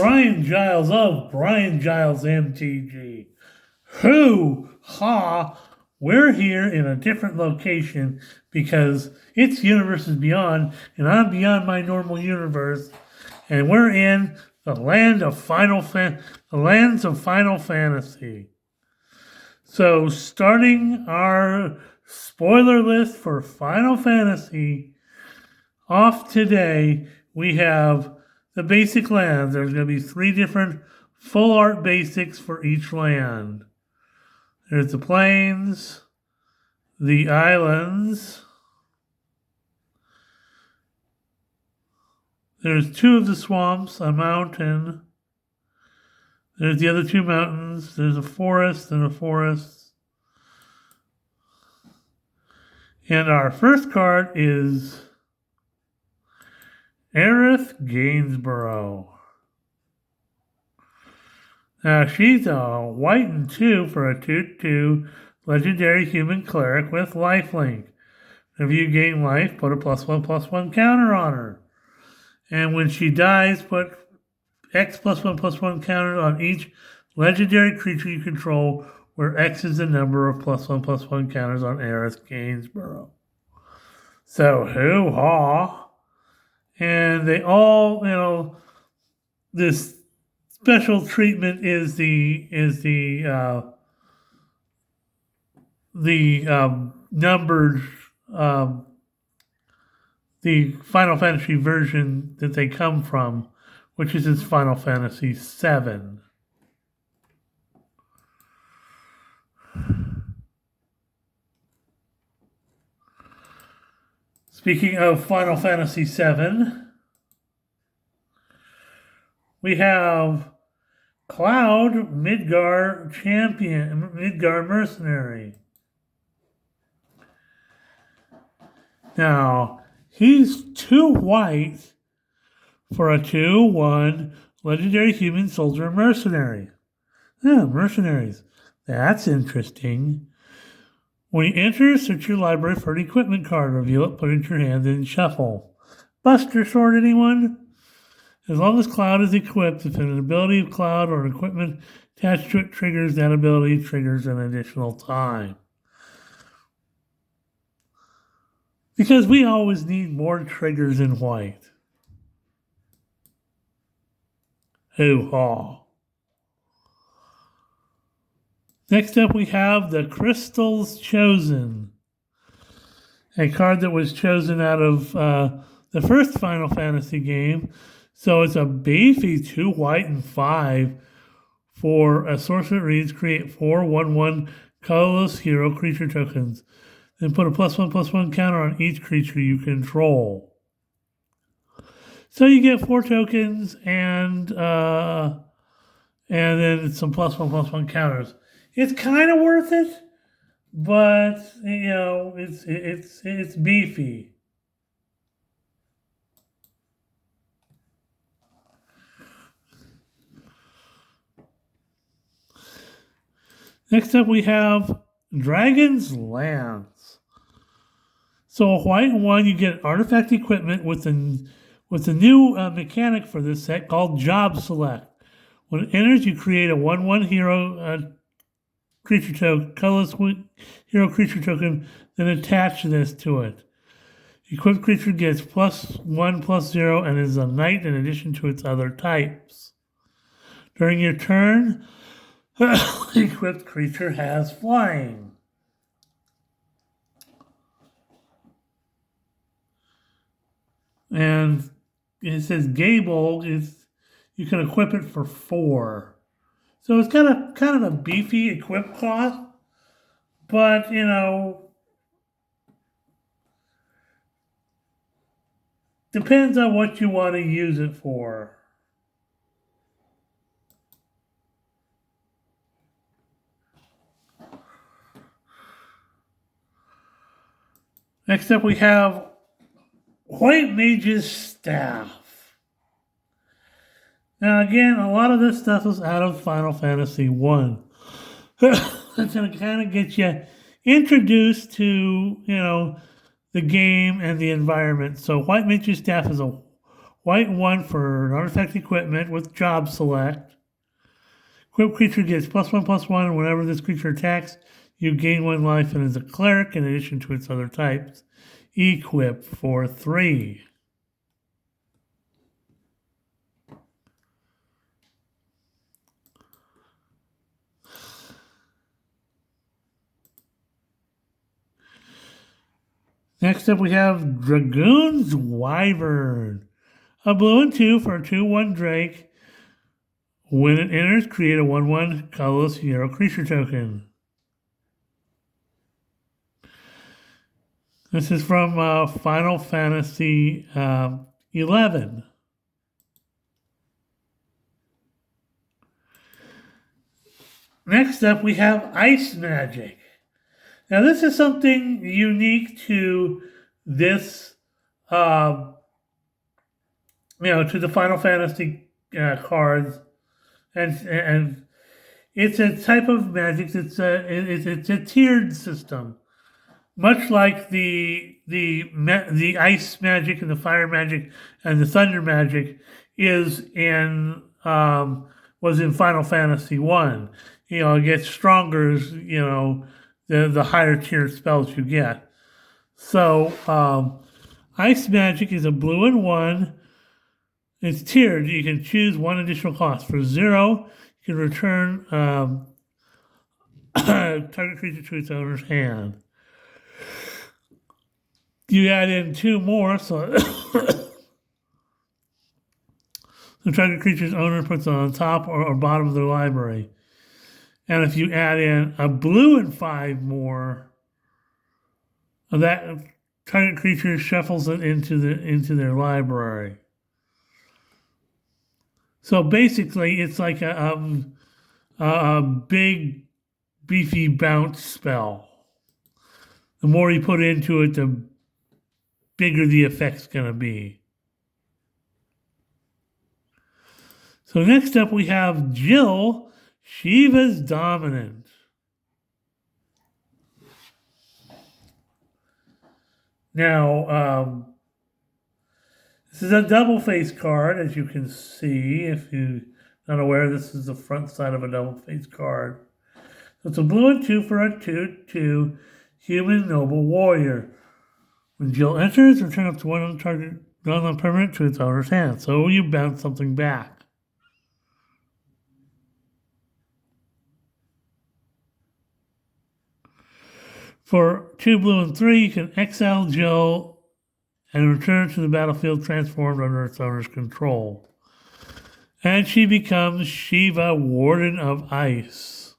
Brian Giles of Brian Giles MTG. Ha! We're here in a different location because it's Universes Beyond, and I'm beyond my normal universe, and we're in the lands of Final Fantasy. So, starting our spoiler list for Final Fantasy off today, we have the basic lands. There's going to be 3 different full art basics for each land. There's the plains, the islands. There's 2 of the swamps, a mountain. There's the other 2 mountains. There's a forest and a forest. And our first card is Aerith Gainsborough. Now, she's a white and 2 for a 2/2 legendary human cleric with lifelink. If you gain life, put a +1/+1 counter on her. And when she dies, put X +1/+1 counter on each legendary creature you control, where X is the number of +1/+1 counters on Aerith Gainsborough. So, hoo-ha. And they all, this special treatment is the numbered, the Final Fantasy version that they come from, which is in Final Fantasy VII. Speaking of Final Fantasy VII, we have Cloud Midgar Champion, Midgar Mercenary. Now, he's 2 white for a 2/1 legendary human soldier mercenary. Yeah, mercenaries. That's interesting. When you enter, search your library for an equipment card, reveal it, put it in your hand, then shuffle. Buster Sword, anyone? As long as Cloud is equipped, if an ability of Cloud or an equipment attached to it triggers, that ability triggers an additional time. Because we always need more triggers in white. Hoo-ha. Next up, we have the Crystals Chosen, a card that was chosen out of the first Final Fantasy game. So it's a beefy 2 white and 5 for a sorcerer reads, create 4 1/1 colorless hero creature tokens. Then put a +1/+1 counter on each creature you control. So you get 4 tokens and then some +1/+1 counters. It's kind of worth it, but it's beefy. Next up, we have Dragon's Lance. So a white and 1, you get artifact equipment with a new mechanic for this set called Job Select. When it enters, you create a 1/1 hero creature token, colorless hero creature token, then attach this to it. Equipped creature gets +1/+0 and is a knight in addition to its other types. During your turn, the equipped creature has flying. And it says Gable you can equip it for 4. So it's kind of a beefy equip cost, but depends on what you want to use it for. Next up, we have White Mage's Staff. Now, again, a lot of this stuff is out of Final Fantasy 1. It's going to kind of get you introduced to, the game and the environment. So White Mage's Staff is a White 1 for an artifact equipment with job select. Equipped creature gets +1/+1, and whenever this creature attacks, you gain 1 life and is a cleric in addition to its other types. Equip for 3. Next up, we have Dragoon's Wyvern. A blue and 2 for a 2/1 Drake. When it enters, create a 1/1 colorless hero creature token. This is from Final Fantasy 11. Next up, we have Ice Magic. Now, this is something unique to this, to the Final Fantasy cards, and it's a type of magic that's it's a tiered system, much like the ice magic and the fire magic and the thunder magic is in was in Final Fantasy 1. It gets stronger as the higher tier spells you get. So ice magic is a blue and 1. It's tiered. You can choose 1 additional cost. For 0, you can return target creature to its owner's hand. You add in 2 more, so the target creature's owner puts it on the top or bottom of their library. And if you add in a blue and 5 more, that target creature shuffles it into their library. So basically, it's like a big, beefy bounce spell. The more you put into it, the bigger the effect's going to be. So next up, we have Jill, Shiva's Dominant. Now, this is a double face card, as you can see. If you're not aware, this is the front side of a double face card. So it's a blue and 2 for a 2/2 human noble warrior. When Jill enters, return up to 1 on target non-permanent to its owner's hand. So you bounce something back. For 2 blue and 3, you can exile Jill and return to the battlefield transformed under its owner's control. And she becomes Shiva, Warden of Ice.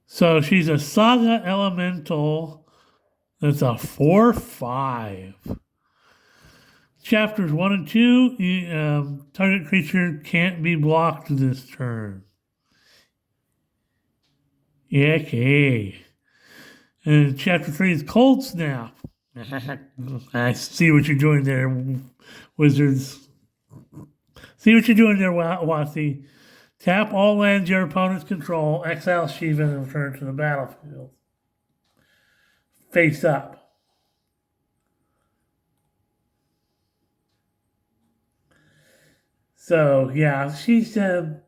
So she's a Saga Elemental that's a 4/5. Chapters 1 and 2, target creature can't be blocked this turn. Okay. And chapter 3 is Cold Snap. I see what you're doing there, wizards. See what you're doing there, Wasi. Tap all lands your opponents control, exile Shiva, and return to the battlefield. Face up. So, yeah, she's going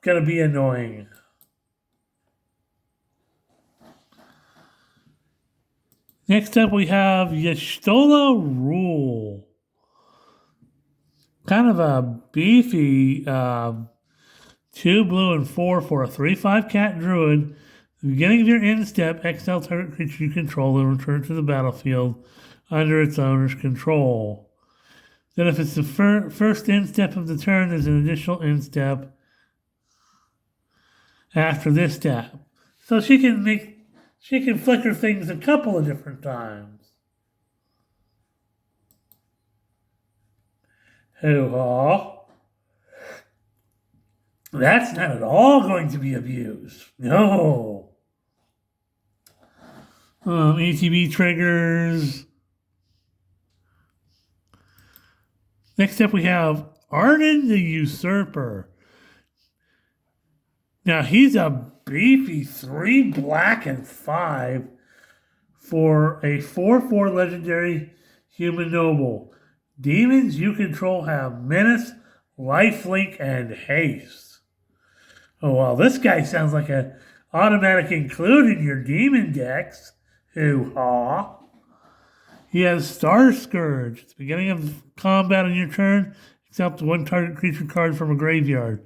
to be annoying. Next up, we have Y'shtola Rule. Kind of a beefy 2 blue and 4 for a 3/5 cat druid. At the beginning of your end step, exile target creature you control and return to the battlefield under its owner's control. Then if it's the first end step of the turn, there's an additional end step after this step. So she can flicker things a couple of different times. Hoo-ha. That's not at all going to be abused. No. ATB triggers. Next up we have Arden the Usurper. Now he's a beefy 3 black and 5 for a 4/4 legendary human noble. Demons you control have Menace, Lifelink, and Haste. Oh, well, this guy sounds like an automatic include in your demon decks. Hoo-ha. He has Star Scourge. At the beginning of combat on your turn, except one target creature card from a graveyard.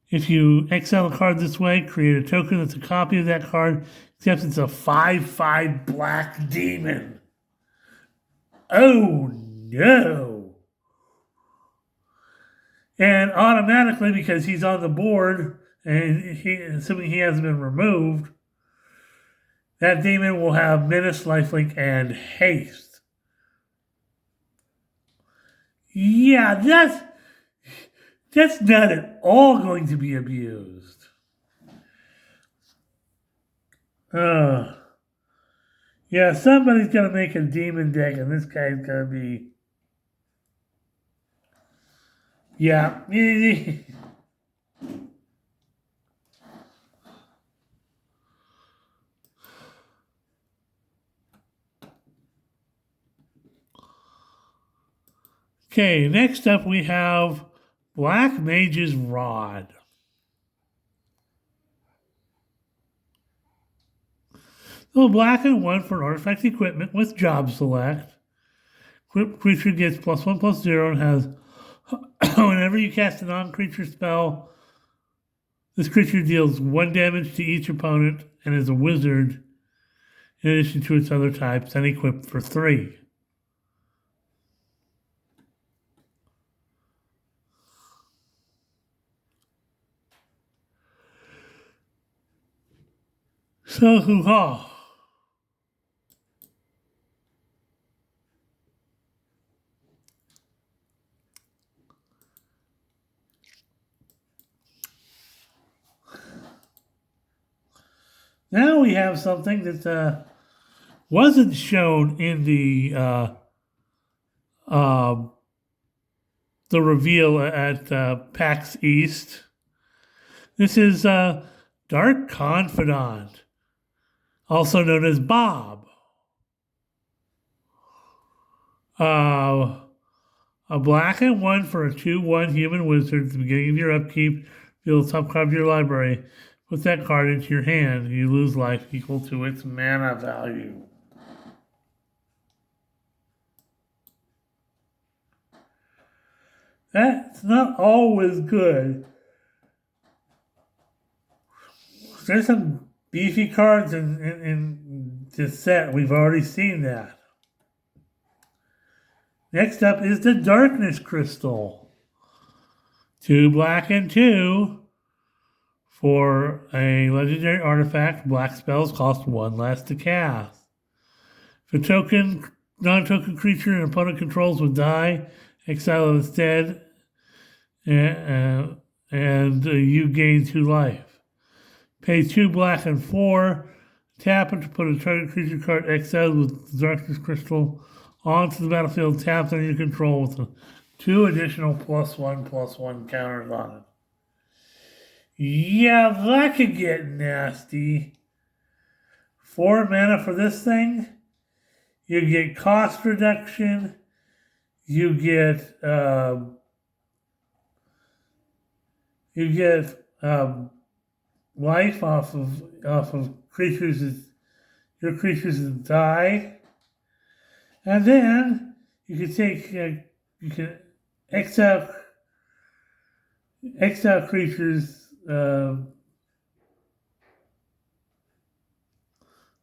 If you exile a card this way, create a token that's a copy of that card, except it's a 5/5 black demon. Oh no. And automatically, because he's on the board, and assuming he hasn't been removed, that demon will have Menace, Lifelink, and Haste. Yeah, that's not at all going to be abused. Yeah, somebody's going to make a demon deck, and this guy's going to be... Yeah. Okay, next up we have Black Mage's Rod. So black and 1 for artifact equipment with job select. Creature gets +1/+0 and has, whenever you cast a non-creature spell, this creature deals 1 damage to each opponent and is a wizard in addition to its other types and equipped for 3. So, hoo-ha. Now we have something that wasn't shown in the reveal at PAX East. This is Dark Confidant, also known as Bob. A black and 1 for a 2/1 human wizard at the beginning of your upkeep. Deal the top card of your library. Put that card into your hand. You lose life equal to its mana value. That's not always good. There's some beefy cards in this set. We've already seen that. Next up is the Darkness Crystal. 2 black and 2 for a legendary artifact. Black spells cost 1 less to cast. If a non-token creature an opponent controls would die, exile it instead, and you gain 2 life. Pay 2 black and 4. Tap it to put a target creature card exiled with the Darkness Crystal onto the battlefield, tapped under your control with 2 additional +1/+1 counters on it. Yeah, that could get nasty. 4 mana for this thing. You get cost reduction. You get life off of creatures your creatures that die, and then you can exile creatures.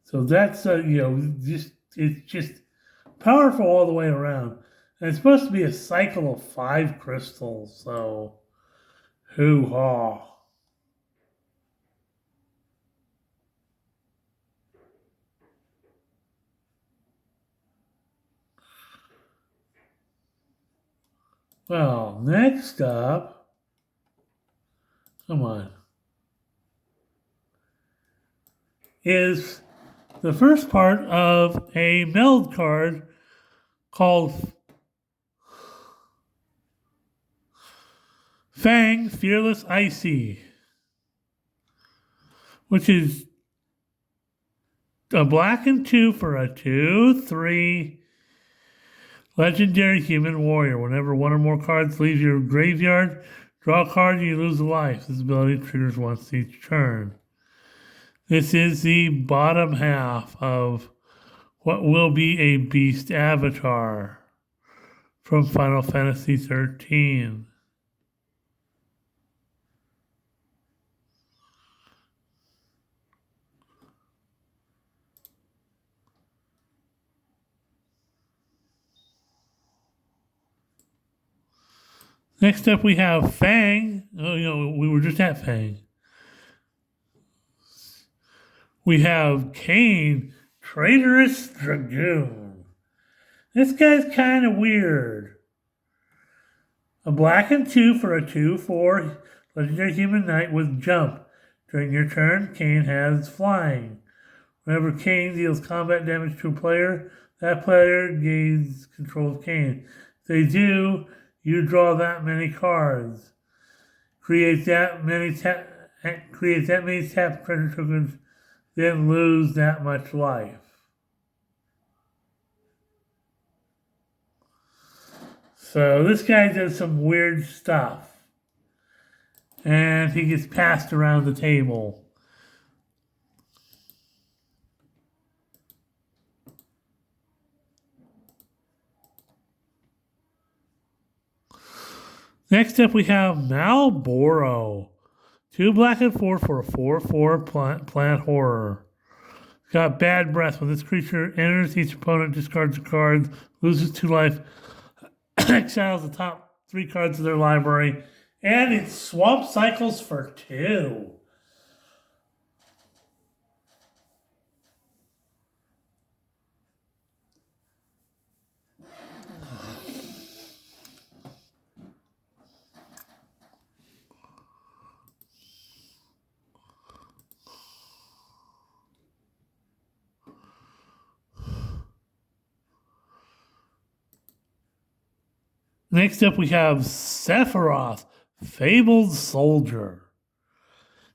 So that's it's just powerful all the way around. And it's supposed to be a cycle of 5 crystals, so hoo-ha. Well, next up, come on, is the first part of a meld card called Fang Fearless Icy, which is a black and 2 for a 2/3 Legendary Human Warrior. Whenever one or more cards leave your graveyard, draw a card and you lose a life. This ability triggers once each turn. This is the bottom half of what will be a Beast Avatar from Final Fantasy XIII. Next up, we have Fang. Oh, we were just at Fang. We have Kain, Traitorous Dragoon. This guy's kind of weird. A black and 2 for a 2/4 legendary human knight with jump. During your turn, Kain has flying. Whenever Kain deals combat damage to a player, that player gains control of Kain. If they do, you draw that many cards. Create that many tap treasure tokens, then lose that much life. So this guy does some weird stuff. And he gets passed around the table. Next up, we have Malboro. 2 black and 4 for a 4/4 plant horror. Got bad breath. When this creature enters, each opponent discards a card, loses 2 life, exiles the top 3 cards of their library, and it swamp cycles for 2. Next up, we have Sephiroth, Fabled Soldier.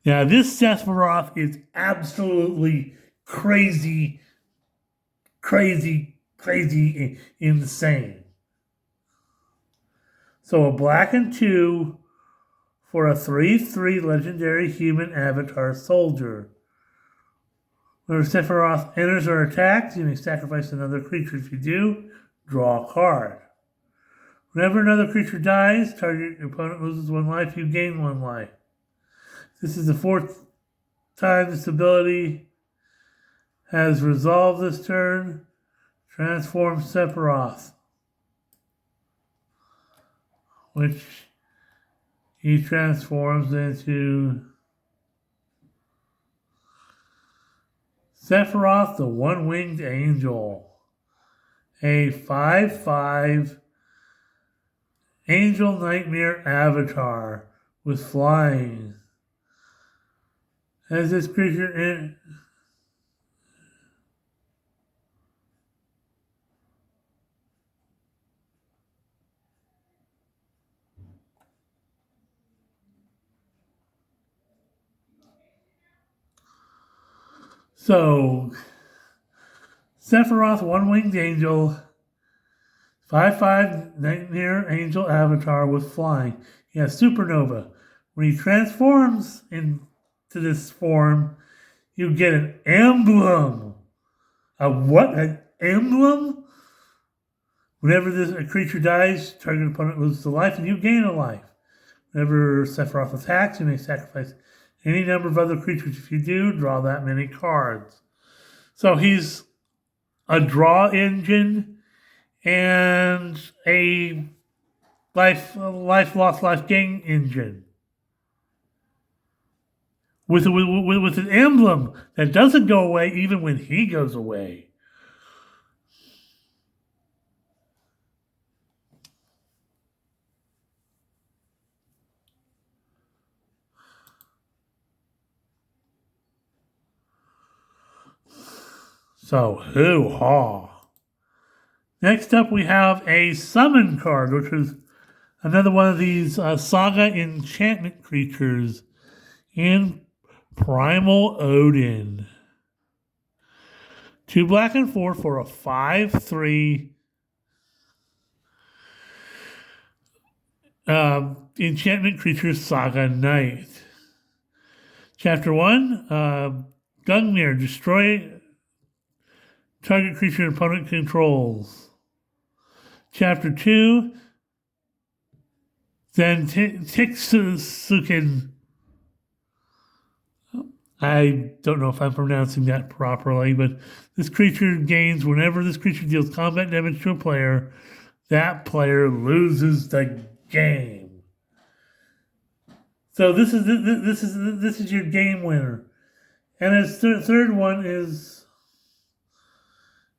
Now, this Sephiroth is absolutely crazy insane. So a black and 2 for a 3/3 legendary human avatar soldier. Whenever Sephiroth enters or attacks, you may sacrifice another creature. If you do, draw a card. Whenever another creature dies, your opponent loses 1 life, you gain 1 life. This is the 4th time this ability has resolved this turn. Transform Sephiroth, which he transforms into Sephiroth, the One-Winged Angel, a 5/5 Angel Nightmare Avatar with flying. As this creature So, Sephiroth, One-Winged Angel, 5/5 Nightmare Angel Avatar with flying. He has Supernova. When he transforms into this form, you get an emblem. A what? An emblem? Whenever a creature dies, target opponent loses a life and you gain a life. Whenever Sephiroth attacks, you may sacrifice any number of other creatures. If you do, draw that many cards. So he's a draw engine and a life lost, life gain engine. With an emblem that doesn't go away even when he goes away. So, hoo-ha. Next up, we have a summon card, which is another one of these saga enchantment creatures in Primal Odin. 2 black and 4 for a 5/3 Enchantment Creatures Saga Knight. Chapter 1, Gungnir, destroy target creature opponent controls. Chapter 2, then Tixukin. I don't know if I'm pronouncing that properly, but this creature gains whenever this creature deals combat damage to a player, that player loses the game. So this is your game winner. And his third one is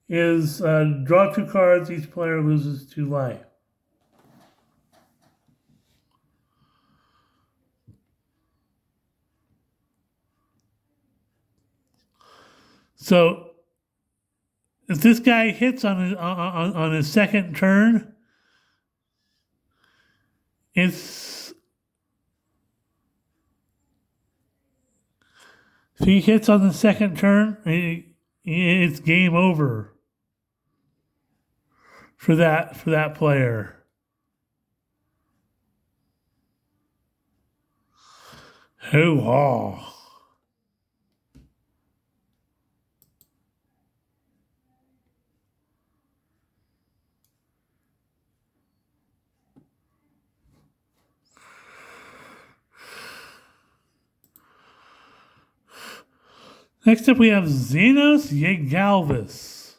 draw 2 cards. Each player loses 2 life. So if this guy hits on his second turn, if he hits on the second turn, it's game over for that player. Hoo-haw. Next up, we have Xenos Yegalvis.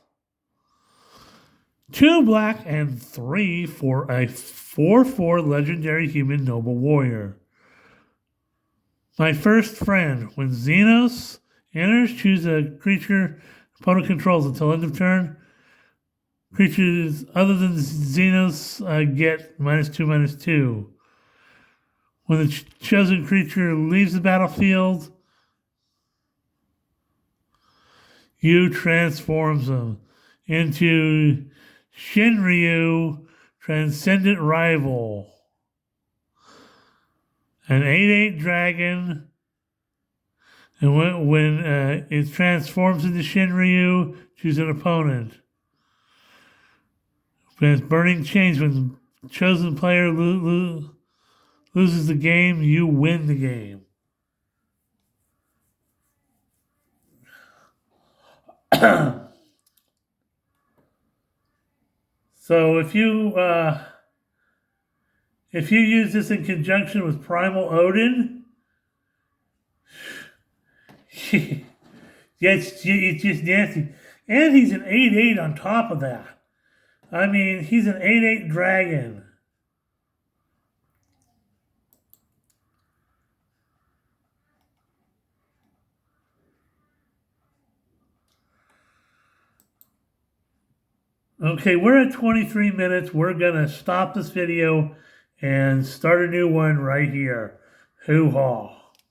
2 black and 3 for a 4/4 legendary human noble warrior. My first friend. When Xenos enters, choose a creature opponent controls until end of turn. Creatures other than Xenos get -2/-2. When the chosen creature leaves the battlefield, you transforms them into Shinryu Transcendent Rival, an 8/8 dragon. And when it transforms into Shinryu, choose an opponent. When it's Burning Chains, when the chosen player loses the game, you win the game. So if you use this in conjunction with Primal Odin, it's just nasty. And he's an 8/8 on top of that. I mean, he's an 8/8 dragon. Okay, we're at 23 minutes. We're going to stop this video and start a new one right here. Hoo-haw.